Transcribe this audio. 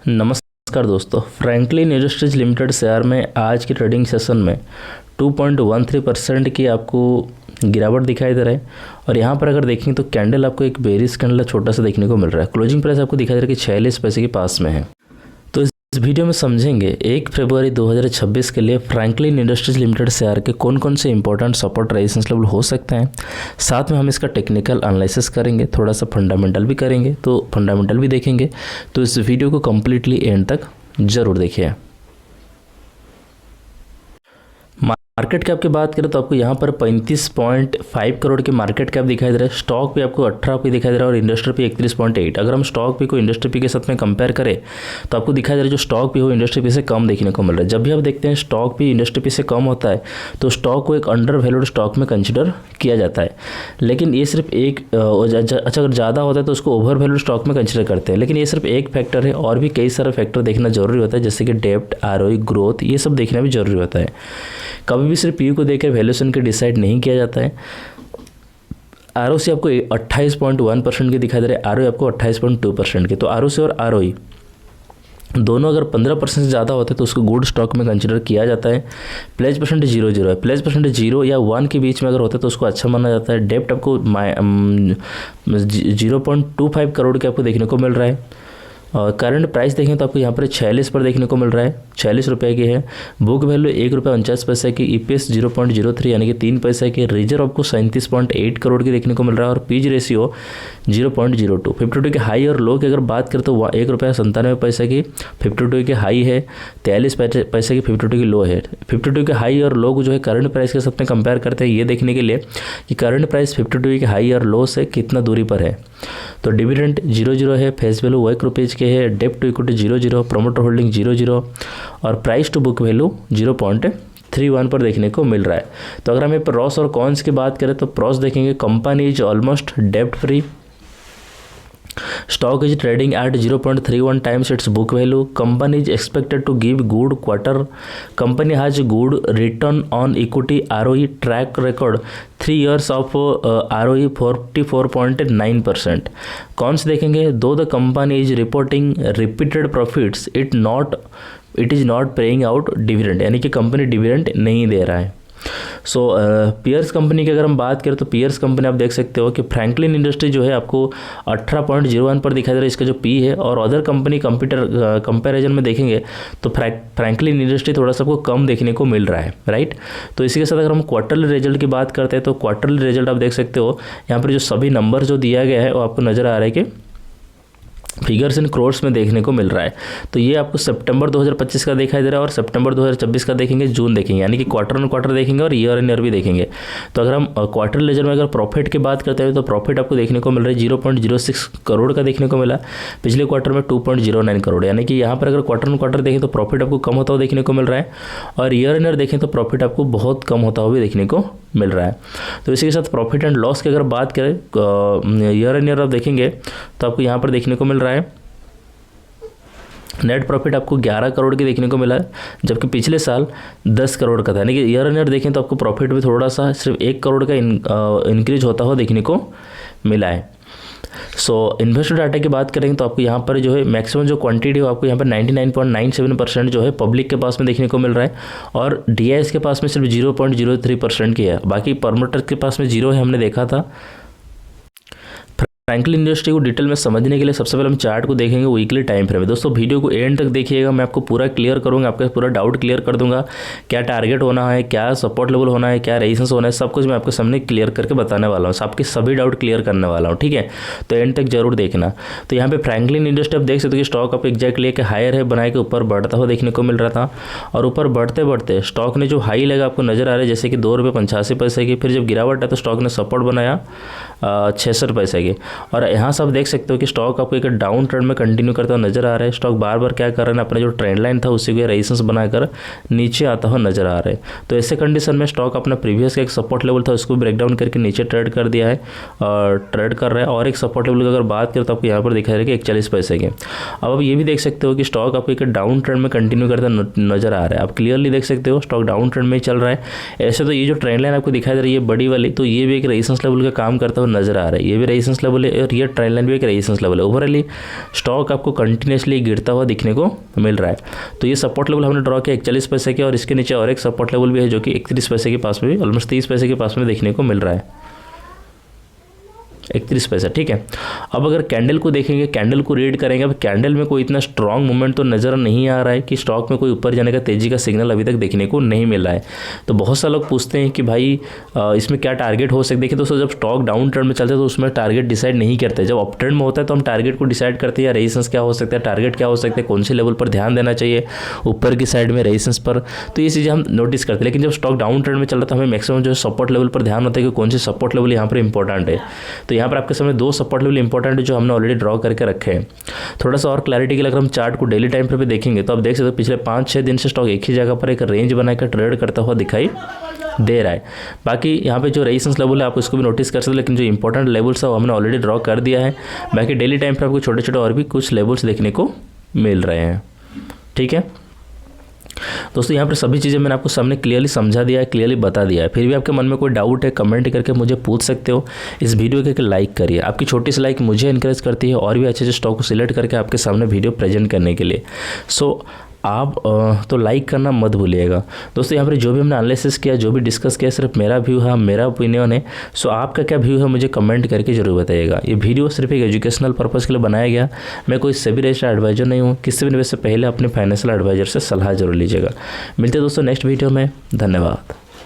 नमस्कार दोस्तों, Franklin industries limited share में आज की ट्रेडिंग सेशन में 2.13% की आपको गिरावट दिखाई दे रहा है। और यहाँ पर अगर देखेंगे तो कैंडल आपको एक बेरिश कैंडल छोटा सा देखने को मिल रहा है। क्लोजिंग प्राइस आपको दिखाई दे रहा है कि 46 पैसे के पास में है। तो इस वीडियो में समझेंगे 1 फरवरी 2026 के लिए फ्रैंकलिन इंडस्ट्रीज लिमिटेड शेयर के कौन कौन से इंपॉर्टेंट सपोर्ट रेजिस्टेंस लेवल हो सकते हैं। साथ में हम इसका टेक्निकल एनालिसिस करेंगे, थोड़ा सा फंडामेंटल भी करेंगे, तो फंडामेंटल भी देखेंगे। तो इस वीडियो को कम्प्लीटली एंड तक जरूर देखिए। मार्केट कैप की बात करें तो आपको यहाँ पर 35.5 करोड़ के मार्केट कैप दिखाई दे रहा है। स्टॉक भी आपको 18 पे दिखाई दे रहा है और इंडस्ट्री पे 31.8। अगर हम स्टॉक पे को इंडस्ट्री पे के साथ में कंपेयर करें तो आपको दिखाई दे रहा है जो स्टॉक पे हो इंडस्ट्री पे से कम देखने को मिल रहा है। जब भी आप देखते हैं स्टॉक पे इंडस्ट्री पे से कम होता है तो स्टॉक को एक अंडर वैल्यूड स्टॉक में कंसिडर किया जाता है। लेकिन ये सिर्फ एक अच्छा अगर ज़्यादा होता है तो उसको ओवर वैल्यूड स्टॉक में कंसिडर करते हैं। लेकिन ये सिर्फ एक फैक्टर है, और भी कई सारे फैक्टर देखना जरूरी होता है, जैसे कि डेप्ट, आरओई, ग्रोथ, ये सब देखना भी जरूरी होता है। कभी भी सिर्फ पीयू को देखकर वैल्यूएशन के डिसाइड नहीं किया जाता है। आरओसी आपको 28.1% की दिखाई दे रहा है, आरओई आपको 28.2% की। तो आरओसी और आरओई दोनों अगर 15% से ज़्यादा होते हैं तो उसको गुड स्टॉक में कंसिडर किया जाता है। प्लेज परसेंटेज 0 है, प्लेज परसेंटेज 0 या 1 के बीच में अगर होता है तो उसको अच्छा माना जाता है। डेप्ट आपको 0.25 करोड़ के आपको देखने को मिल रहा है। और करंट प्राइस देखें तो आपको यहाँ पर 46 पर देखने को मिल रहा है, 46 रुपये की है। बुक वैल्यू ₹1.49 की, ईपीएस 0.03 यानी कि 3 पैसे की। रिजर्व आपको 37.8 करोड़ की देखने को मिल रहा है और पीज रेशियो 0.02। 52 के हाई और लो की अगर बात करें तो ₹1.97 की 52 की हाई है, 43 पैसे की 52 की लो है। 52 के हाई और लो को जो है करंट प्राइस के साथ में कंपेयर करते हैं, ये देखने के लिए कि करंट प्राइस 52 के हाई और लो से कितना दूरी पर है। तो डिविडेंड 0 है, फेस वैल्यू ₹1 के है, डेप्ट टू इक्विटी 0, प्रमोटर होल्डिंग 0 और प्राइस टू बुक वैल्यू 0.31 पर देखने को मिल रहा है। तो अगर हमें प्रॉस और कॉन्स की बात करें तो प्रॉस देखेंगे, कंपनी इज ऑलमोस्ट डेप्ट free, stock is trading at 0.31 times its book value, company is expected to give good quarter, company has good return on equity, ROE track record 3 years of ROE 44.9%। Cons देखेंगे, दो the company is reporting repeated profits it is not paying out dividend, यानी कि company dividend नहीं दे रहा है। सो piers company की अगर हम बात करें तो पियर्स कंपनी आप देख सकते हो कि फ्रैंकलिन इंडस्ट्री जो है आपको 18.01 पर दिखाई दे रहा है इसका जो पी है। और अदर कंपनी कंपैरिजन में देखेंगे तो फ्रैंकलिन इंडस्ट्री थोड़ा सा आपको कम देखने को मिल रहा है, राइट। तो इसी के साथ अगर हम क्वार्टरली रिजल्ट की बात करते हैं तो क्वार्टरली रिजल्ट आप देख सकते हो यहाँ पर जो सभी नंबर जो दिया गया है वो आपको नज़र आ रहा है कि फिगर्स इन क्रोर्स में देखने को मिल रहा है। तो ये आपको सितंबर 2025 का दिखाई दे रहा है और सितंबर 2026 का देखेंगे, जून देखेंगे, यानी कि क्वार्टर ऑन क्वार्टर देखेंगे और ईयर एन ईयर भी देखेंगे। तो अगर हम क्वार्टर लेजर में अगर प्रॉफिट की बात करते हैं तो प्रॉफिट आपको देखने को मिल रहा है 0.06 करोड़ का देखने को मिला। पिछले क्वार्टर में 2.09 करोड़, यानी कि यहाँ पर अगर क्वार्टर ऑन क्वार्टर देखें तो प्रॉफिट आपको कम होता हुआ देखने को मिल रहा है और ईयर एन ईयर देखें तो प्रॉफिट आपको बहुत कम होता हुआ भी देखने को मिल रहा है। तो इसी के साथ प्रॉफिट एंड लॉस की अगर बात करें ईयर एन ईयर आप देखेंगे तो आपको यहाँ पर देखने को मिल रहा है नेट प्रॉफिट आपको 11 करोड़ की देखने को मिला है, जबकि पिछले साल 10 करोड़ का था। यानी कि ईयर एन ईयर देखें तो आपको प्रॉफिट भी थोड़ा सा सिर्फ 1 करोड़ का इंक्रीज होता हुआ देखने को मिला है। सो इन्वेस्टर डाटा की बात करेंगे तो आपको यहाँ पर जो है मैक्सिमम जो क्वांटिटी है आपको यहाँ पर 99.97% जो है पब्लिक के पास में देखने को मिल रहा है और डीआईएस के पास में सिर्फ 0.03% की है, बाकी प्रमोटर के पास में 0 है, हमने देखा था। फ्रैंकलिन इंडस्ट्री को डिटेल में समझने के लिए सबसे पहले हम चार्ट को देखेंगे वीकली टाइम फ्रेम में। दोस्तों वीडियो को एंड तक देखिएगा, मैं आपको पूरा क्लियर करूंगा, आपका पूरा डाउट क्लियर कर दूंगा, क्या टारगेट होना है, क्या सपोर्ट लेवल होना है, क्या रेजिस्टेंस होना है, सब कुछ मैं आपके सामने क्लियर करके बताने वाला हूँ, आपके सभी डाउट क्लियर करने वाला हूँ, ठीक है। तो एंड तक जरूर देखना। तो यहाँ पे फ्रैंकलिन इंडस्ट्री आप देख सकते हो कि स्टॉक आप एग्जैक्टली एक हायर है बनाए के ऊपर बढ़ता हुआ देखने को मिल रहा था और ऊपर बढ़ते बढ़ते स्टॉक ने जो हाई लगा आपको नजर आ रहा है जैसे कि ₹2.85 की, फिर जब गिरावट है तो स्टॉक ने सपोर्ट बनाया 66 पैसे की। और यहाँ से आप देख सकते हो कि स्टॉक आपको एक डाउन ट्रेंड में कंटिन्यू करता हुआ नजर आ रहा है। स्टॉक बार बार क्या कर रहा है, अपना जो ट्रेंड लाइन था उसी को रेजिस्टेंस बनाकर नीचे आता हुआ नजर आ रहा है। तो ऐसे कंडीशन में स्टॉक अपना प्रीवियस का एक सपोर्ट लेवल था उसको ब्रेक डाउन करके नीचे ट्रेड कर दिया है और ट्रेड कर रहा है। और एक सपोर्ट लेवल की अगर बात करें तो आपको यहाँ पर दिखा रहा है कि 41 पैसे के। अब आप ये भी देख सकते हो कि स्टॉक आपको एक डाउन ट्रेंड में कंटिन्यू करता नजर आ रहा है, आप क्लियरली देख सकते हो स्टॉक डाउन ट्रेंड में चल रहा है। ऐसे तो ये जो ट्रेंड लाइन आपको दिखाई दे रही है बड़ी वाली, तो ये भी एक रेजिस्टेंस लेवल का काम करता हुआ नजर आ रहा है, ये भी रेजिस्टेंस लेवल है है और ये ट्रेंड लाइन भी एक रेजिस्टेंस लेवल है। ओवरऑली स्टॉक आपको कंटिन्यूसली गिरता हुआ दिखने को मिल रहा है। तो ये सपोर्ट लेवल हमने ड्रॉ किया 41 पैसे के, और इसके नीचे और एक सपोर्ट लेवल भी है जो कि 31 पैसे के पास में भी, ऑलमोस्ट 30 पैसे के पास में देखने को मिल रहा है, 31 पैसा। ठीक है, अब अगर कैंडल को देखेंगे, कैंडल को रीड करेंगे, अब कैंडल में कोई इतना स्ट्रांग मूवमेंट तो नज़र नहीं आ रहा है कि स्टॉक में कोई ऊपर जाने का तेज़ी का सिग्नल अभी तक देखने को नहीं मिल रहा है। तो बहुत सारे लोग पूछते हैं कि भाई इसमें क्या टारगेट हो सकता है। देखिए दोस्तों, जब स्टॉक डाउन ट्रेंड में चलता है तो उसमें टारगेट डिसाइड नहीं करते, जब अप ट्रेंड में होता है तो हम टारगेट को डिसाइड करते हैं, या रेजिस्टेंस क्या हो सकता है, टारगेट क्या हो सकता है, कौन से लेवल पर ध्यान देना चाहिए, ऊपर की साइड में रेजिस्टेंस पर, तो ये चीज़ें हम नोटिस करते हैं। लेकिन जब स्टॉक डाउन ट्रेंड में चल रहा है तो हमें मैक्सिमम जो सपोर्ट लेवल पर ध्यान होता है कि कौन से सपोर्ट लेवल यहाँ पर इंपॉर्टेंट है। तो यहाँ पर आपके सामने 2 सपोर्ट लेवल इंपॉर्टेंट है जो हमने ऑलरेडी ड्रॉ करके रखे हैं। थोड़ा सा और क्लैरिटी के लिए अगर हम चार्ट को डेली टाइम पे देखेंगे तो आप देख सकते हो पिछले 5-6 दिन से स्टॉक एक ही जगह पर एक रेंज बनाकर ट्रेड करता हुआ दिखाई दे रहा है। बाकी यहाँ पे जो रेजिस्टेंस लेवल है आप उसको भी नोटिस कर सकते हो, लेकिन जो इंपॉर्टेंट लेवल्स है वो हमने ऑलरेडी ड्रॉ कर दिया है। बाकी डेली टाइम पर आपको छोटे छोटे और भी कुछ लेवल्स देखने को मिल रहे हैं। ठीक है दोस्तों, यहाँ पर सभी चीज़ें मैंने आपको सामने क्लियरली समझा दिया है, क्लियरली बता दिया है। फिर भी आपके मन में कोई डाउट है कमेंट करके मुझे पूछ सकते हो। इस वीडियो के लाइक करिए, आपकी छोटी सी लाइक मुझे इनकरेज करती है और भी अच्छे अच्छे स्टॉक को सिलेक्ट करके आपके सामने वीडियो प्रेजेंट करने के लिए। सो आप तो लाइक करना मत भूलिएगा। दोस्तों यहाँ पर जो भी हमने एनालिसिस किया, जो भी डिस्कस किया, सिर्फ मेरा व्यू है, मेरा ओपिनियन है। सो आपका क्या व्यू है मुझे कमेंट करके जरूर बताइएगा। ये वीडियो सिर्फ एक एजुकेशनल पर्पज़ के लिए बनाया गया, मैं कोई सेबी रजिस्टर्ड एडवाइजर नहीं हूँ। किसी भी निवेश से पहले अपने फाइनेंशियल एडवाइजर से सलाह जरूर लीजिएगा। मिलते हैं दोस्तों नेक्स्ट वीडियो में, धन्यवाद।